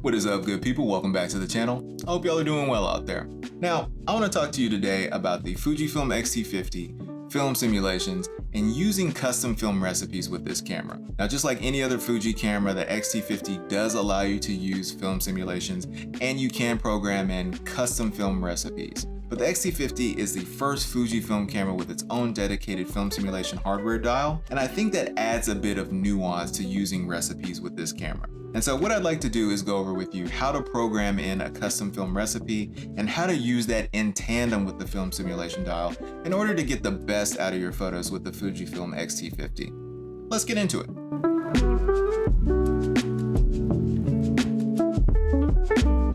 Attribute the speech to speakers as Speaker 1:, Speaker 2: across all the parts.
Speaker 1: What is up, good people? Welcome back to the channel. I hope y'all are doing well out there. Now, I want to talk to you today about the FUJIFILM X-T50 film simulations and using custom film recipes with this camera. Now, just like any other Fuji camera, the X-T50 does allow you to use film simulations and you can program in custom film recipes. But the X-T50 is the first Fujifilm camera with its own dedicated film simulation hardware dial, and I think that adds a bit of nuance to using recipes with this camera. And so what I'd like to do is go over with you how to program in a custom film recipe and how to use that in tandem with the film simulation dial in order to get the best out of your photos with the Fujifilm X-T50. Let's get into it.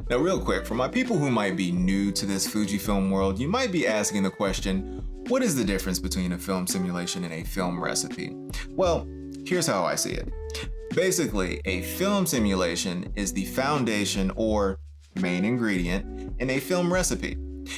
Speaker 1: Now real quick, for my people who might be new to this Fujifilm world, you might be asking the question, what is the difference between a film simulation and a film recipe? Well, here's how I see it. Basically, a film simulation is the foundation or main ingredient in a film recipe.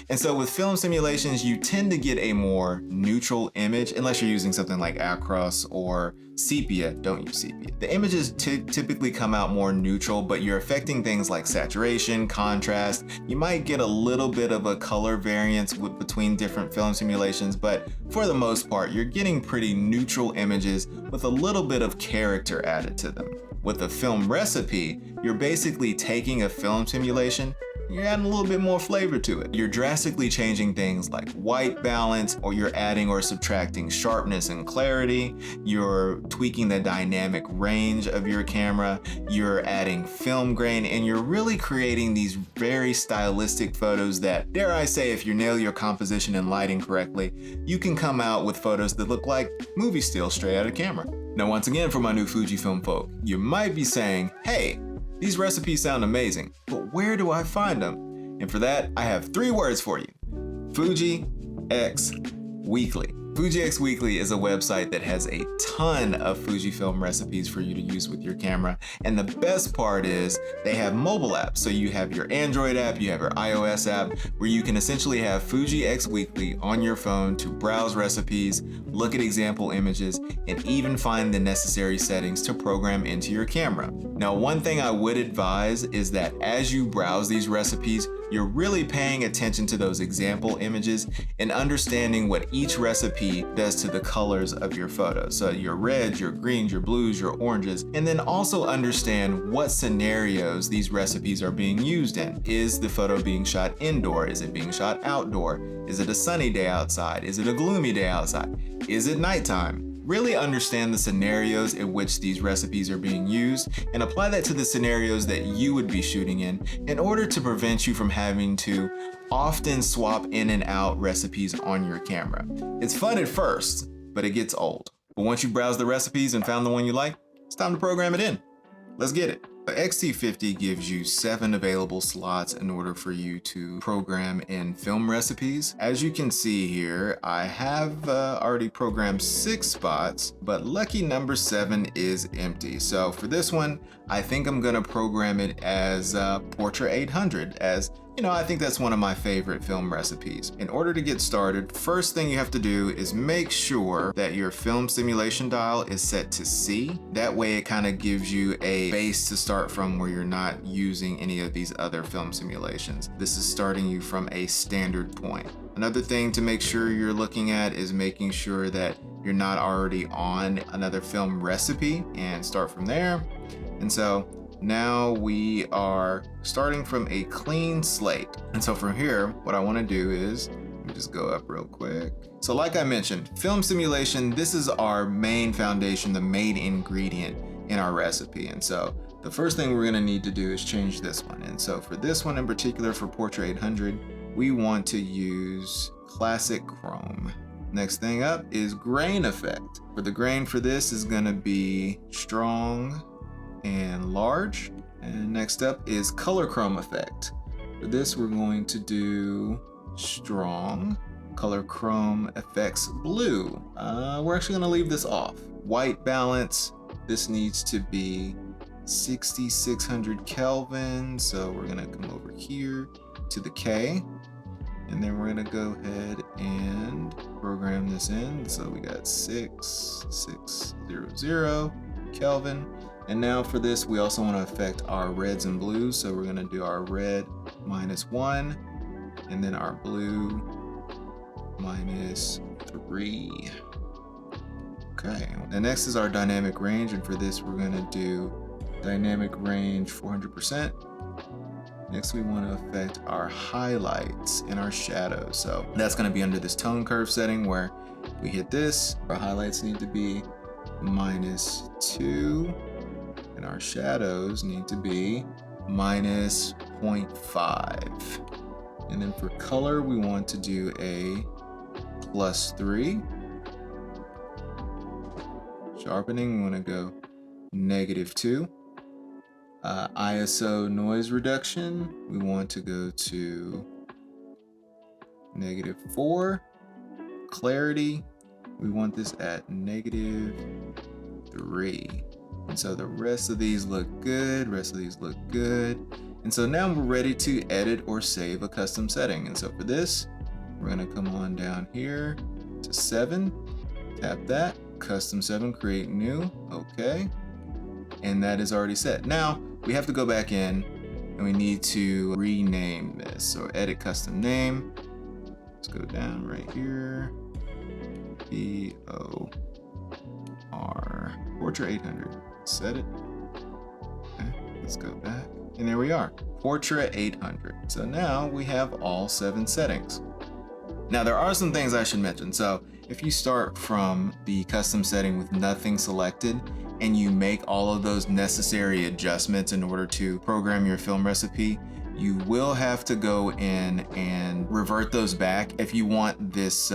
Speaker 1: And so with film simulations, you tend to get a more neutral image, unless you're using something like Acros or sepia. Don't use sepia. The images typically come out more neutral, but you're affecting things like saturation, contrast. You might get a little bit of a color variance between different film simulations, but for the most part, you're getting pretty neutral images with a little bit of character added to them. With a film recipe, you're basically taking a film simulation, you're adding a little bit more flavor to it. You're drastically changing things like white balance, or you're adding or subtracting sharpness and clarity. You're tweaking the dynamic range of your camera. You're adding film grain, and you're really creating these very stylistic photos that, dare I say, if you nail your composition and lighting correctly, you can come out with photos that look like movie stills straight out of camera. Now, once again, for my new Fujifilm folk, you might be saying, hey, these recipes sound amazing, but where do I find them? And for that, I have 3 words for you. FUJI X-Weekly. FUJI X-Weekly is a website that has a ton of Fujifilm recipes for you to use with your camera. And the best part is they have mobile apps. So you have your Android app, you have your iOS app, where you can essentially have FUJI X-Weekly on your phone to browse recipes, look at example images, and even find the necessary settings to program into your camera. Now, one thing I would advise is that as you browse these recipes, you're really paying attention to those example images and understanding what each recipe does to the colors of your photos. So your reds, your greens, your blues, your oranges, and then also understand what scenarios these recipes are being used in. Is the photo being shot indoor? Is it being shot outdoor? Is it a sunny day outside? Is it a gloomy day outside? Is it nighttime? Really understand the scenarios in which these recipes are being used and apply that to the scenarios that you would be shooting in order to prevent you from having to often swap in and out recipes on your camera. It's fun at first, but it gets old. But once you browse the recipes and found the one you like, it's time to program it in. Let's get it. The X-T50 gives you 7 available slots in order for you to program in film recipes. As you can see here, I have already programmed 6 spots, but lucky number 7 is empty. So for this one, I think I'm gonna program it as Portrait 800, as you know, I think that's one of my favorite film recipes. In order to get started, first thing you have to do is make sure that your film simulation dial is set to C. That way it kind of gives you a base to start from where you're not using any of these other film simulations. This is starting you from a standard point. Another thing to make sure you're looking at is making sure that you're not already on another film recipe, and start from there. And so now we are starting from a clean slate. And so from here, what I want to do is, let me just go up real quick. So like I mentioned, film simulation, this is our main foundation, the main ingredient in our recipe. And so the first thing we're going to need to do is change this one. And so for this one in particular, for Portrait 800, we want to use classic chrome. Next thing up is grain effect. For the grain for this is going to be strong and large. And next up is color chrome effect. For this, we're going to do strong. Color chrome effects blue. We're actually gonna leave this off. White balance, this needs to be 6600 Kelvin. So we're gonna come over here to the K, and then we're gonna go ahead and program this in. So we got 6600 Kelvin. And now for this, we also want to affect our reds and blues. So we're going to do our red -1, and then our blue -3. Okay, the next is our dynamic range, and for this we're going to do dynamic range 400%. Next we want to affect our highlights and our shadows. So that's going to be under this tone curve setting where we hit this, our highlights need to be -2, and our shadows need to be -0.5. And then for color, we want to do a +3. Sharpening, we want to go -2. ISO noise reduction, we want to go to -4. Clarity, we want this at -3. And so the rest of these look good, And so now we're ready to edit or save a custom setting. And so for this, we're gonna come on down here to 7, tap that, custom 7, create new, okay. And that is already set. Now we have to go back in and we need to rename this. So edit custom name, let's go down right here, POR, Portra 800, set it. Okay, let's go back. And there we are, Portra 800. So now we have all 7 settings. Now there are some things I should mention. So if you start from the custom setting with nothing selected and you make all of those necessary adjustments in order to program your film recipe, you will have to go in and revert those back if you want this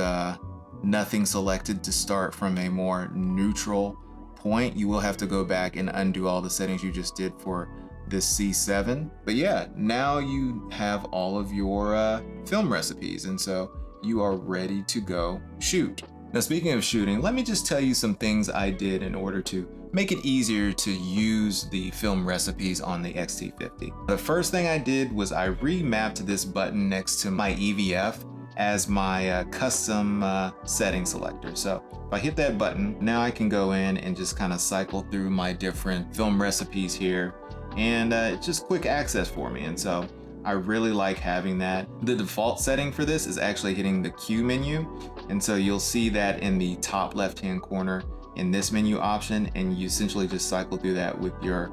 Speaker 1: nothing selected to start from a more neutral point. You will have to go back and undo all the settings you just did for this C7. But yeah, now you have all of your film recipes, and so you are ready to go shoot. Now speaking of shooting, let me just tell you some things I did in order to make it easier to use the film recipes on the X-T50. The first thing I did was I remapped this button next to my EVF as my custom setting selector. So if I hit that button, now I can go in and just kind of cycle through my different film recipes here, and it's just quick access for me. And so I really like having that. The default setting for this is actually hitting the Q menu. And so you'll see that in the top left-hand corner in this menu option, and you essentially just cycle through that with your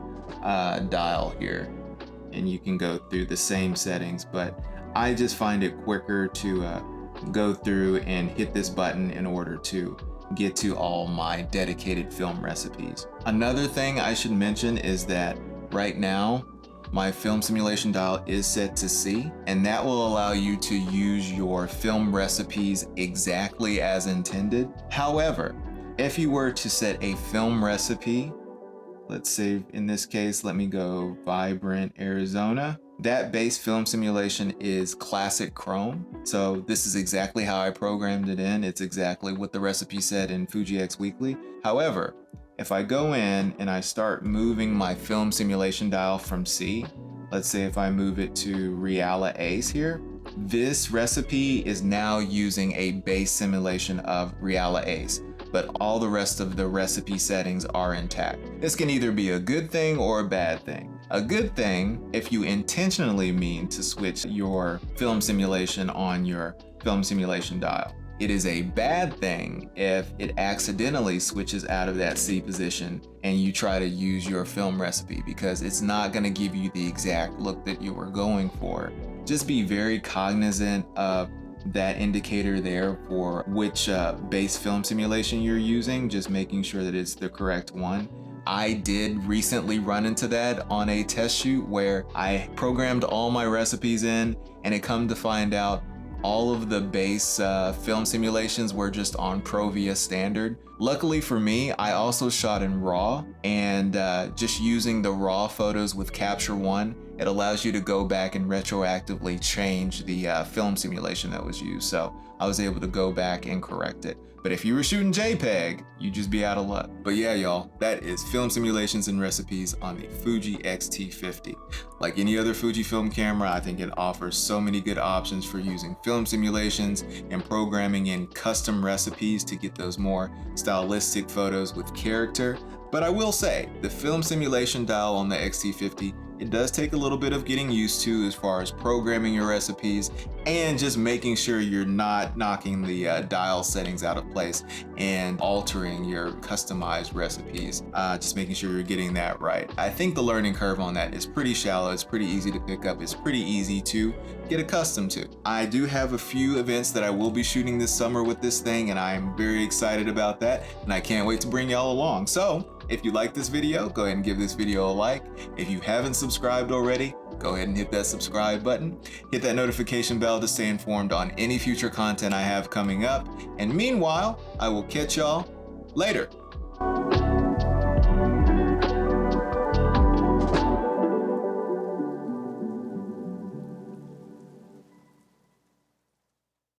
Speaker 1: dial here. And you can go through the same settings, but I just find it quicker to go through and hit this button in order to get to all my dedicated film recipes. Another thing I should mention is that right now, my film simulation dial is set to C, and that will allow you to use your film recipes exactly as intended. However, if you were to set a film recipe, let's say in this case, let me go Vibrant Arizona. That base film simulation is classic Chrome. So this is exactly how I programmed it in. It's exactly what the recipe said in FUJI X Weekly. However, if I go in and I start moving my film simulation dial from C, let's say if I move it to Reala Ace here, this recipe is now using a base simulation of Reala Ace, but all the rest of the recipe settings are intact. This can either be a good thing or a bad thing. A good thing if you intentionally mean to switch your film simulation on your film simulation dial. It is a bad thing if it accidentally switches out of that C position and you try to use your film recipe, because it's not going to give you the exact look that you were going for. Just be very cognizant of that indicator there for which base film simulation you're using, just making sure that it's the correct one. I did recently run into that on a test shoot where I programmed all my recipes in, and it come to find out all of the base film simulations were just on Provia standard. Luckily for me, I also shot in RAW, and just using the RAW photos with Capture One, it allows you to go back and retroactively change the film simulation that was used. So I was able to go back and correct it. But if you were shooting JPEG, you'd just be out of luck. But yeah, y'all, that is film simulations and recipes on the FUJI X-T50. Like any other Fujifilm camera, I think it offers so many good options for using film simulations and programming in custom recipes to get those more stylistic photos with character. But I will say, the film simulation dial on the X-T50, it does take a little bit of getting used to as far as programming your recipes and just making sure you're not knocking the dial settings out of place and altering your customized recipes. Just making sure you're getting that right. I think the learning curve on that is pretty shallow. It's pretty easy to pick up. It's pretty easy to get accustomed to. I do have a few events that I will be shooting this summer with this thing, and I'm very excited about that, and I can't wait to bring y'all along. So if you like this video, go ahead and give this video a like. If you haven't subscribed already, go ahead and hit that subscribe button. Hit that notification bell to stay informed on any future content I have coming up. And meanwhile, I will catch y'all later.